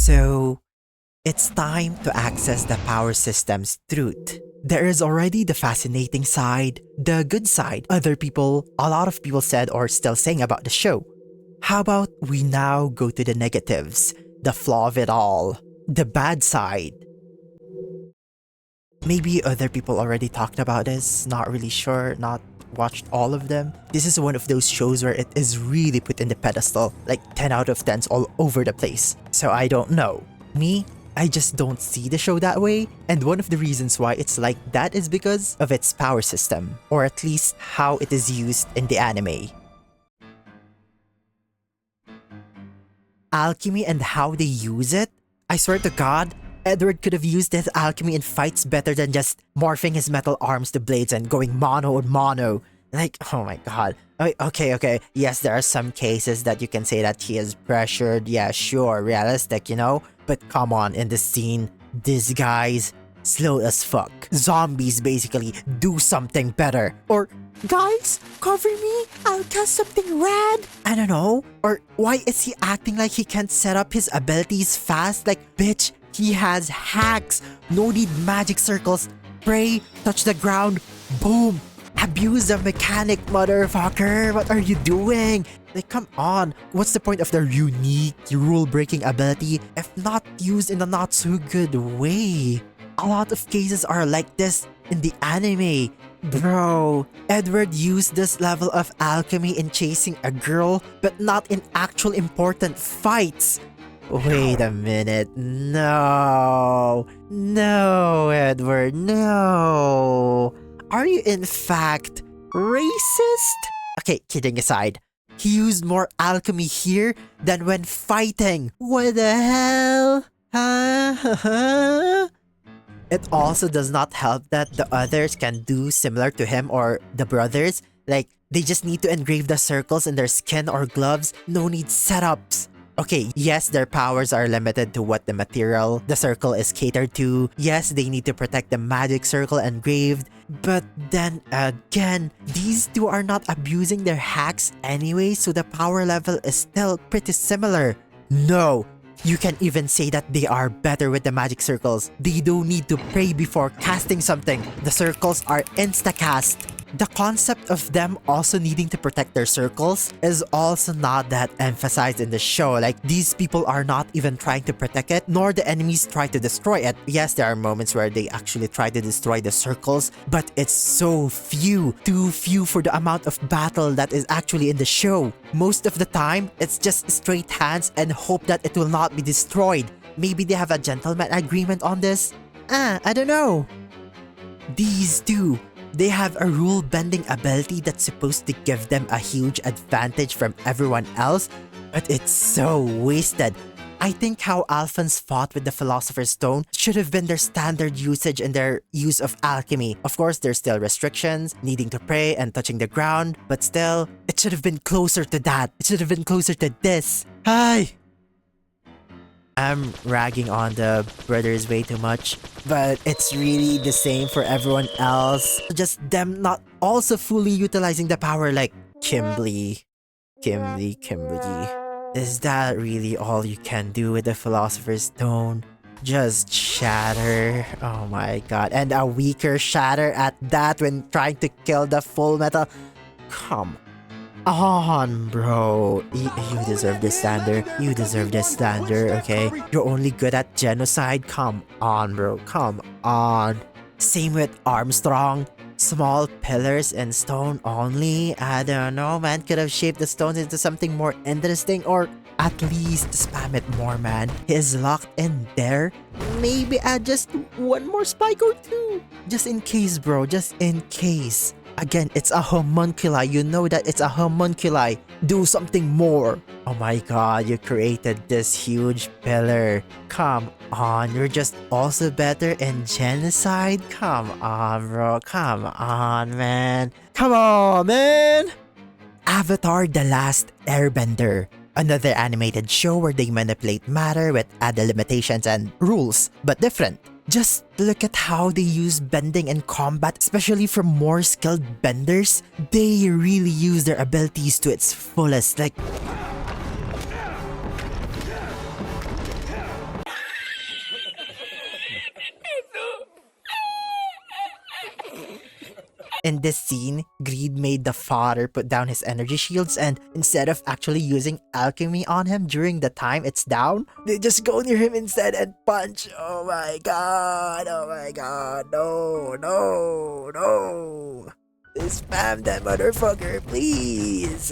So, it's time to access the power system's truth. There is already the fascinating side, the good side, a lot of people said or still saying about the show. How about we now go to the negatives, the flaw of it all, the bad side? Maybe other people already talked about this, not really sure, not watched all of them. This is one of those shows where it is really put in the pedestal, like 10 out of 10s all over the place. So I don't know. Me, I just don't see the show that way, and one of the reasons why it's like that is because of its power system, or at least how it is used in the anime. Alchemy and how they use it? I swear to God, Edward could have used his alchemy in fights better than just morphing his metal arms to blades and going mono on mono. Like, oh my god. Okay. Yes, there are some cases that you can say that he is pressured. Yeah, sure, realistic, you know? But come on, in this scene, these guys, slow as fuck. Zombies, basically. Do something better. Or, guys, cover me. I'll cast something rad. I don't know. Or, why is he acting like he can't set up his abilities fast? Like, bitch, he has hacks. No need magic circles. Pray, touch the ground. Boom. Abuse the mechanic, motherfucker. What are you doing? Like, come on. What's the point of their unique, rule-breaking ability if not used in a not-so-good way? A lot of cases are like this in the anime. Bro, Edward used this level of alchemy in chasing a girl, but not in actual important fights. Wait a minute. No. No, Edward, no. Are you in fact racist? Okay, kidding aside. He used more alchemy here than when fighting. What the hell? Huh? It also does not help that the others can do similar to him or the brothers. Like, they just need to engrave the circles in their skin or gloves. No need setups. Okay, yes, their powers are limited to what the material the circle is catered to. Yes, they need to protect the magic circle engraved. But then again, these two are not abusing their hacks anyway, so the power level is still pretty similar. No, you can even say that they are better with the magic circles. They don't need to pray before casting something. The circles are insta-cast. The concept of them also needing to protect their circles is also not that emphasized in the show. Like, these people are not even trying to protect it, nor the enemies try to destroy it. Yes, there are moments where they actually try to destroy the circles, but it's so few. Too few for the amount of battle that is actually in the show. Most of the time, it's just straight hands and hope that it will not be destroyed. Maybe they have a gentleman agreement on this? I don't know. These two, they have a rule-bending ability that's supposed to give them a huge advantage from everyone else, but it's so wasted. I think how Alphans fought with the Philosopher's Stone should have been their standard usage in their use of alchemy. Of course, there's still restrictions, needing to pray and touching the ground, but still, it should have been closer to that. It should have been closer to this. Hi! I'm ragging on the brothers way too much, but it's really the same for everyone else. Just them not also fully utilizing the power like Kimberly. Is that really all you can do with the Philosopher's Stone? Just shatter. Oh my god. And a weaker shatter at that when trying to kill the full metal. Come on, bro. You deserve this slander. You deserve this slander, okay? You're only good at genocide. Come on, bro. Come on. Same with Armstrong. Small pillars and stone only. I don't know, man. Could have shaped the stones into something more interesting, or at least spam it more, man. He is locked in there. Maybe add just one more spike or two. Just in case, bro. Just in case. Again, it's a homunculi. You know that it's a homunculi. Do something more. Oh my god, you created this huge pillar. Come on, you're just also better in genocide? Come on, bro. Come on, man. Come on, man! Avatar: The Last Airbender. Another animated show where they manipulate matter with added limitations and rules, but different. Just look at how they use bending in combat, especially from more skilled benders. They really use their abilities to its fullest. Like, In this scene, Greed made the father put down his energy shields, and instead of actually using alchemy on him during the time it's down, they just go near him instead and punch. Oh my god, no, no, no. Spam that motherfucker, please.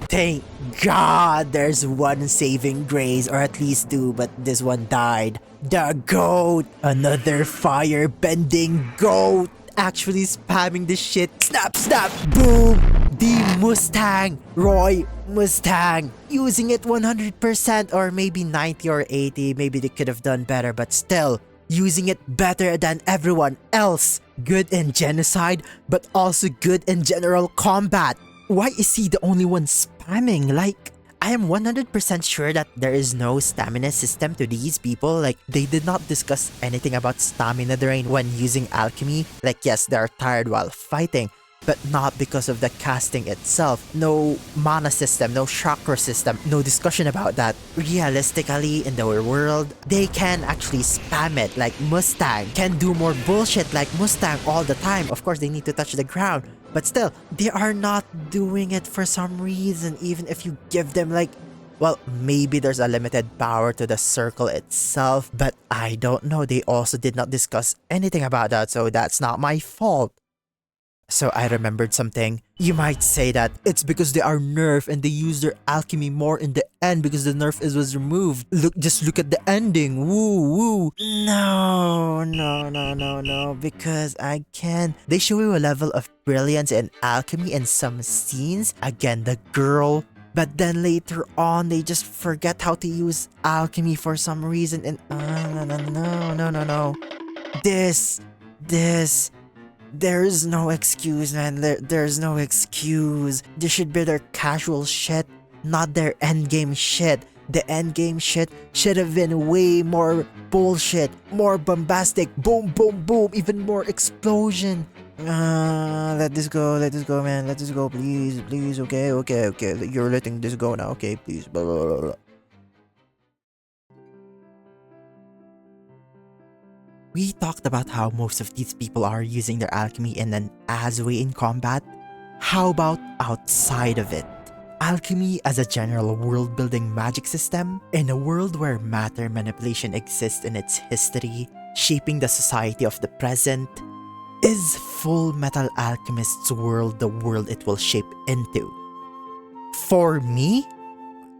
Thank God there's one saving grace, or at least two, but this one died. The goat! Another fire-bending goat! Actually spamming this shit. Snap, snap, boom! The Mustang! Roy Mustang! Using it 100% or maybe 90 or 80. Maybe they could have done better, but still. Using it better than everyone else. Good in genocide, but also good in general combat. Why is he the only one spamming? Like, I am 100% sure that there is no stamina system to these people. Like, they did not discuss anything about stamina drain when using alchemy. Like, yes, they are tired while fighting, but not because of the casting itself. No mana system, no chakra system, no discussion about that. Realistically, in the world, they can actually spam it. Like, Mustang can do more bullshit like Mustang all the time. Of course, they need to touch the ground. But still, they are not doing it for some reason, even if you give them like, well, maybe there's a limited power to the circle itself, but I don't know. They also did not discuss anything about that, so that's not my fault. So I remembered something. You might say that it's because they are nerfed and they use their alchemy more in the end because the nerf was removed. Just look at the ending. Woo woo. No. Because I can. They show you a level of brilliance and alchemy in some scenes. Again, the girl. But then later on, they just forget how to use alchemy for some reason. And no. This. There's no excuse, man. There's no excuse. This should be their casual shit, not their endgame shit. The endgame shit should have been way more bullshit, more bombastic. Boom, boom, boom. Even more explosion. Let this go, man. Let this go, please. Okay. You're letting this go now, okay? Please. Blah, blah, blah, blah. We talked about how most of these people are using their alchemy in an as way in combat. How about outside of it? Alchemy as a general world-building magic system, in a world where matter manipulation exists in its history, shaping the society of the present, is Full Metal Alchemist's world the world it will shape into? For me,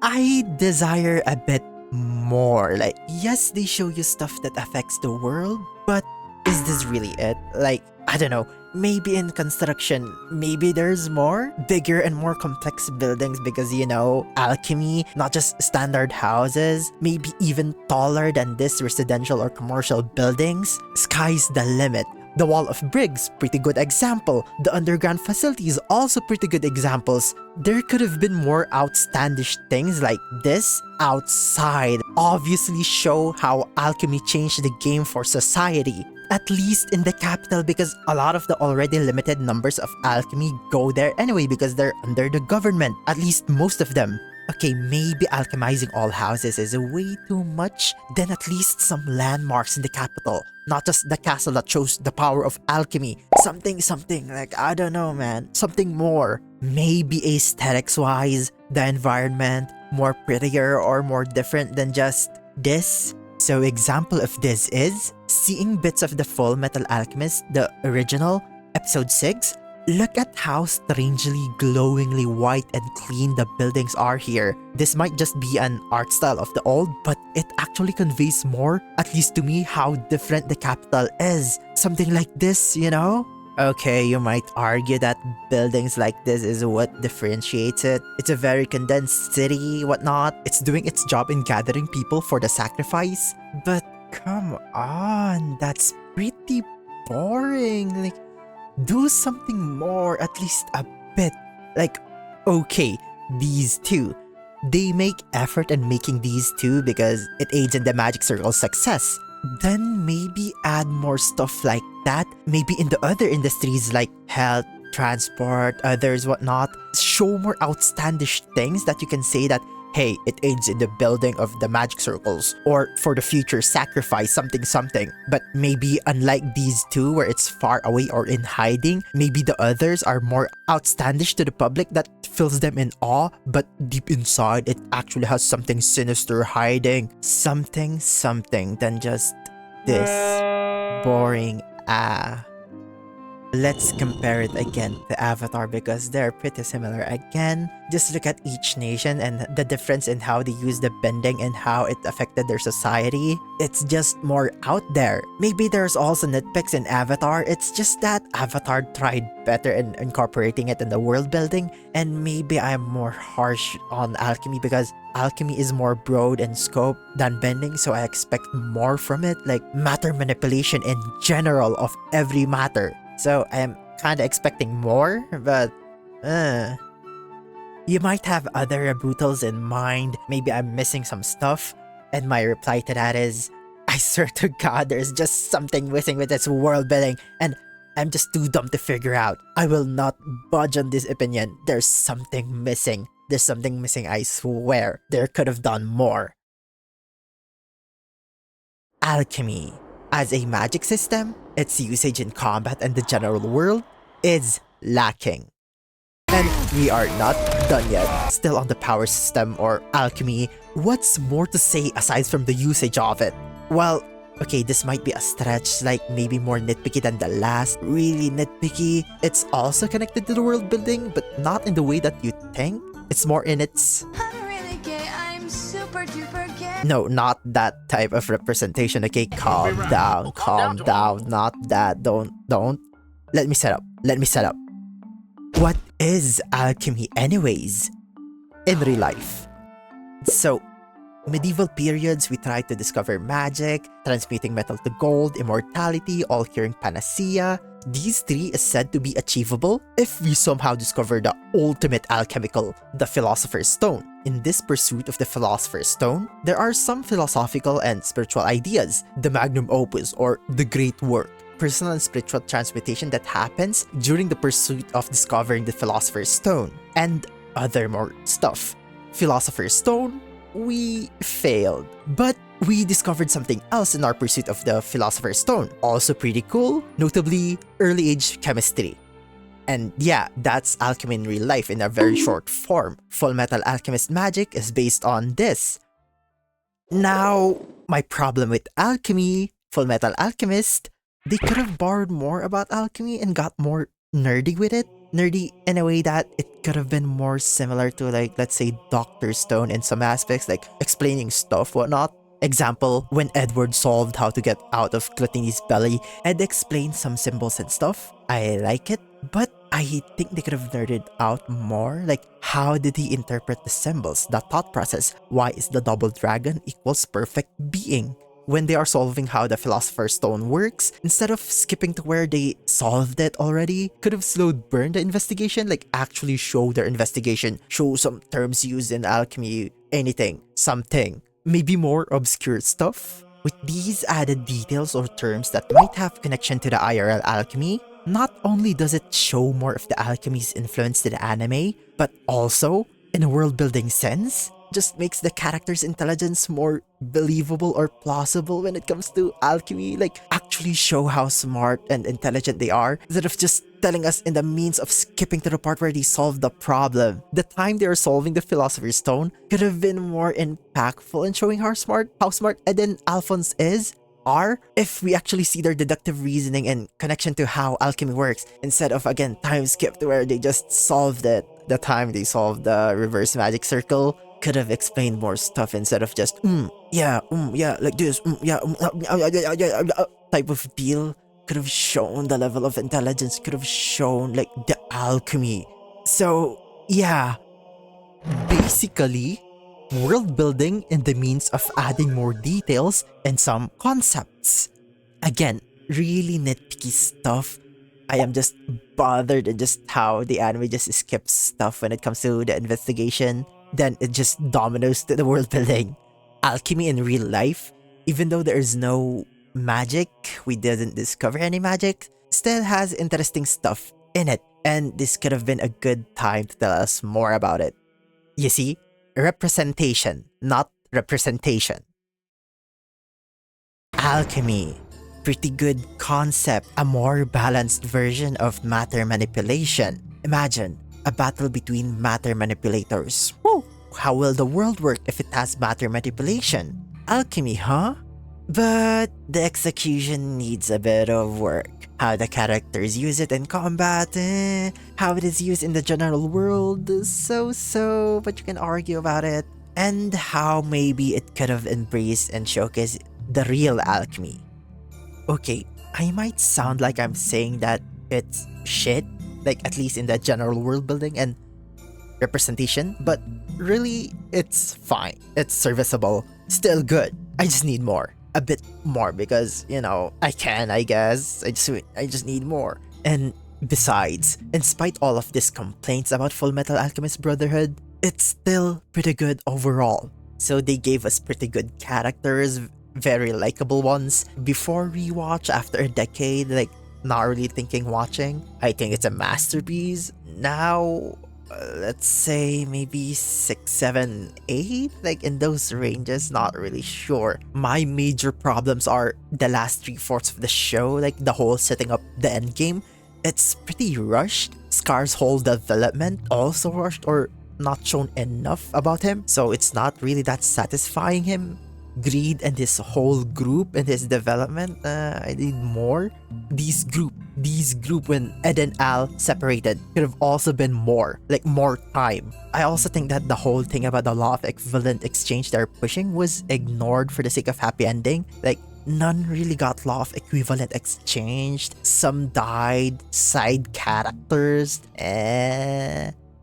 I desire a bit more. Like, yes, they show you stuff that affects the world, but is this really it? Like, I don't know, maybe in construction, maybe there's more bigger and more complex buildings because, you know, alchemy, not just standard houses, maybe even taller than this residential or commercial buildings. Sky's the limit. The Wall of Bricks, pretty good example. The underground facilities, also pretty good examples. There could have been more outlandish things like this outside. Obviously show how alchemy changed the game for society. At least in the capital, because a lot of the already limited numbers of alchemy go there anyway because they're under the government. At least most of them. Okay, maybe alchemizing all houses is way too much, then at least some landmarks in the capital. Not just the castle that shows the power of alchemy. Something, like, I don't know, man. Something more. Maybe aesthetics-wise, the environment, more prettier or more different than just this. So example of this is, seeing bits of the Full Metal Alchemist, the original, episode 6, look at how strangely glowingly white and clean the buildings are here. This might just be an art style of the old, but it actually conveys more, at least to me, how different the capital is. Something like this, you know? Okay, you might argue that buildings like this is what differentiates it. It's a very condensed city, whatnot. It's doing its job in gathering people for the sacrifice. But come on, that's pretty boring. Like, do something more, at least a bit. Like, okay, these two. They make effort in making these two because it aids in the Magic Circle's success. Then maybe add more stuff like that. Maybe in the other industries like health, transport, others, whatnot. Show more outlandish things that you can say that hey, it aids in the building of the magic circles, or for the future sacrifice something something. But maybe unlike these two where it's far away or in hiding, maybe the others are more outlandish to the public that fills them in awe, but deep inside it actually has something sinister hiding. Something than just this boring Let's compare it again to Avatar because they're pretty similar again. Just look at each nation and the difference in how they use the bending and how it affected their society. It's just more out there. Maybe there's also nitpicks in Avatar, it's just that Avatar tried better in incorporating it in the world building, and maybe I'm more harsh on Alchemy because Alchemy is more broad in scope than bending, so I expect more from it, like matter manipulation in general of every matter. So I am kinda expecting more, but you might have other rebuttals in mind, maybe I'm missing some stuff, and my reply to that is, I swear to God there's just something missing with its world building, and I'm just too dumb to figure out. I will not budge on this opinion. There's something missing. There's something missing, I swear. There could have done more. Alchemy. As a magic system, its usage in combat and the general world is lacking. And we are not done yet. Still on the power system or alchemy, what's more to say aside from the usage of it? Well, okay, this might be a stretch, like maybe more nitpicky than the last. Really nitpicky. It's also connected to the world building, but not in the way that you think. It's more in its... I'm really gay, I'm super duper gay. No, not that type of representation, okay? Calm down, not that, don't. Let me set up. What is alchemy anyways? In real life. So, medieval periods, we tried to discover magic, transmuting metal to gold, immortality, all-curing panacea. These three is said to be achievable if we somehow discover the ultimate alchemical, the Philosopher's Stone. In this pursuit of the Philosopher's Stone, there are some philosophical and spiritual ideas, the magnum opus or the great work, personal and spiritual transmutation that happens during the pursuit of discovering the Philosopher's Stone, and other more stuff. Philosopher's Stone, we failed. But we discovered something else in our pursuit of the Philosopher's Stone. Also pretty cool, notably early age chemistry. And yeah, that's alchemy in real life in a very short form. Full Metal Alchemist magic is based on this. Now, my problem with alchemy, Full Metal Alchemist, they could have borrowed more about alchemy and got more nerdy with it. Nerdy in a way that it could have been more similar to, like, let's say Dr. Stone in some aspects, like explaining stuff, whatnot. Example, when Edward solved how to get out of Clotilde's belly, Ed explained some symbols and stuff. I like it, but I think they could have nerded out more. Like, how did he interpret the symbols, the thought process? Why is the double dragon equals perfect being? When they are solving how the Philosopher's Stone works, instead of skipping to where they solved it already, could have slowed burn the investigation, like actually show their investigation, show some terms used in alchemy, anything, something. Maybe more obscure stuff? With these added details or terms that might have connection to the IRL alchemy, not only does it show more of the alchemy's influence to the anime, but also, in a world-building sense, just makes the character's intelligence more believable or plausible when it comes to alchemy. Like, actually show how smart and intelligent they are, instead of just telling us in the means of skipping to the part where they solve the problem. The time they are solving the Philosopher's Stone could have been more impactful in showing how smart Ed and Alphonse are if we actually see their deductive reasoning and connection to how alchemy works, instead of, again, time skip to where they just solved it. The time they solved the reverse magic circle could have explained more stuff instead of just yeah, like this, type of deal. Could have shown the level of intelligence, could have shown, like, the alchemy. So yeah, basically, world building in the means of adding more details and some concepts. Again, really nitpicky stuff. I am just bothered at just how the anime just skips stuff when it comes to the investigation. Then it just dominoes to the world building. Alchemy in real life, even though there is no magic, we didn't discover any magic, still has interesting stuff in it. And this could have been a good time to tell us more about it. You see, representation, not representation. Alchemy. Pretty good concept, a more balanced version of matter manipulation. Imagine a battle between matter manipulators. Woo! How will the world work if it has matter manipulation? Alchemy, huh? But the execution needs a bit of work. How the characters use it in combat, how it is used in the general world, so, but you can argue about it. And how maybe it could have embraced and showcased the real alchemy. Okay, I might sound like I'm saying that it's shit, like at least in the general world building and representation, but really, it's fine. It's serviceable. Still good. I just need more. A bit more because, I can, I guess. I just need more. And besides, in spite all of these complaints about Full Metal Alchemist Brotherhood, it's still pretty good overall. So they gave us pretty good characters, very likable ones. Before rewatch after a decade, like not really thinking watching, I think it's a masterpiece. Now, let's say maybe 6, 7, 8, like in those ranges, not really sure. My major problems are the last 3/4 of the show, like the whole setting up the end game. It's pretty rushed. Scar's whole development also rushed or not shown enough about him, so it's not really that satisfying him. Greed and his whole group and his development, I need more. These group when Ed and Al separated could have also been more, like more time. I also think that the whole thing about the law of equivalent exchange they're pushing was ignored for the sake of happy ending. Like, none really got law of equivalent exchanged. Some died, side characters,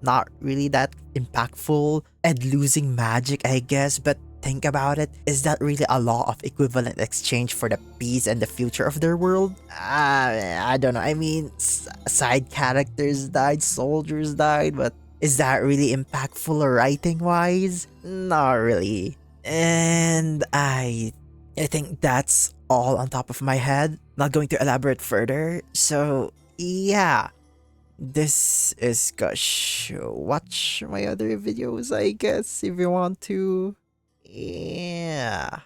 not really that impactful. Ed losing magic, I guess, but think about it, is that really a law of equivalent exchange for the peace and the future of their world? I don't know. I mean, side characters died, soldiers died, but is that really impactful or writing wise? Not really. And I think that's all on top of my head. Not going to elaborate further. So yeah. This is Gush. Watch my other videos, I guess, if you want to. Yeah.